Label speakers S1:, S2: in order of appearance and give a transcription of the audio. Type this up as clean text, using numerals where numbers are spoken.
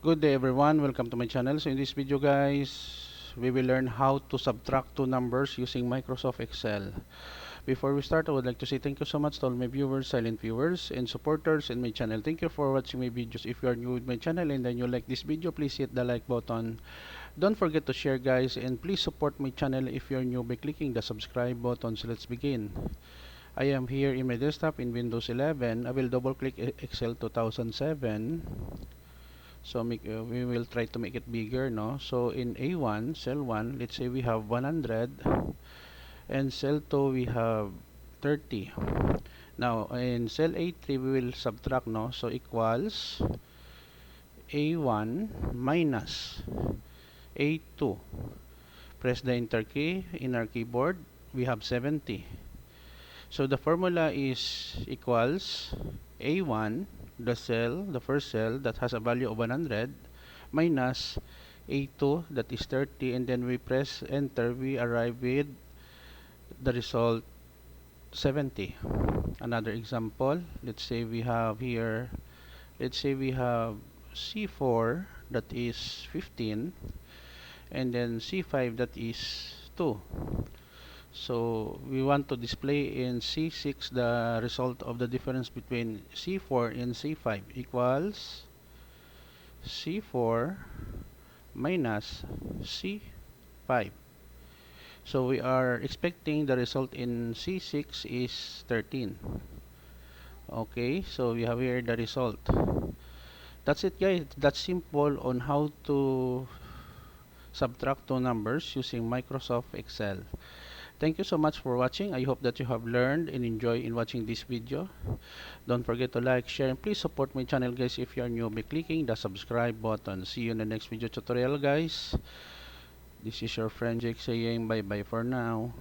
S1: Good day everyone, welcome to my channel. So in this video guys, we will learn how to subtract two numbers using Microsoft Excel. Before we start, I would like to say thank you so much to all my viewers, silent viewers, and supporters in my channel. Thank you for watching my videos. If you are new with my channel and then you like this video, please hit the like button. Don't forget to share guys, and please support my channel if you are new by clicking the subscribe button. So let's begin. I am here in my desktop in Windows 11. I will double click Excel 2007. So we will try to make it bigger, no? So in A1, cell 1, let's say we have 100, and cell 2 we have 30. Now in cell A3 we will subtract, no? So equals A1 minus A2. Press the enter key in our keyboard. We have 70. So the formula is equals A1, the first cell that has a value of 100, minus A2 that is 30, and then we press enter, we arrive with the result 70. Another example, let's say we have here, let's say we have C4 that is 15, and then C5 that is 2. So we want to display in C6 the result of the difference between C4 and C5 equals C4 minus C5. So we are expecting the result in C6 is 13. Okay, so we have here the result. That's it guys. That's simple on how to subtract two numbers using Microsoft Excel. Thank you so much for watching. I hope that you have learned and enjoy in watching this video. Don't forget to like, share, and please support my channel guys if you are new by clicking the subscribe button. See you in the next video tutorial guys. This is your friend Jake saying bye bye for now.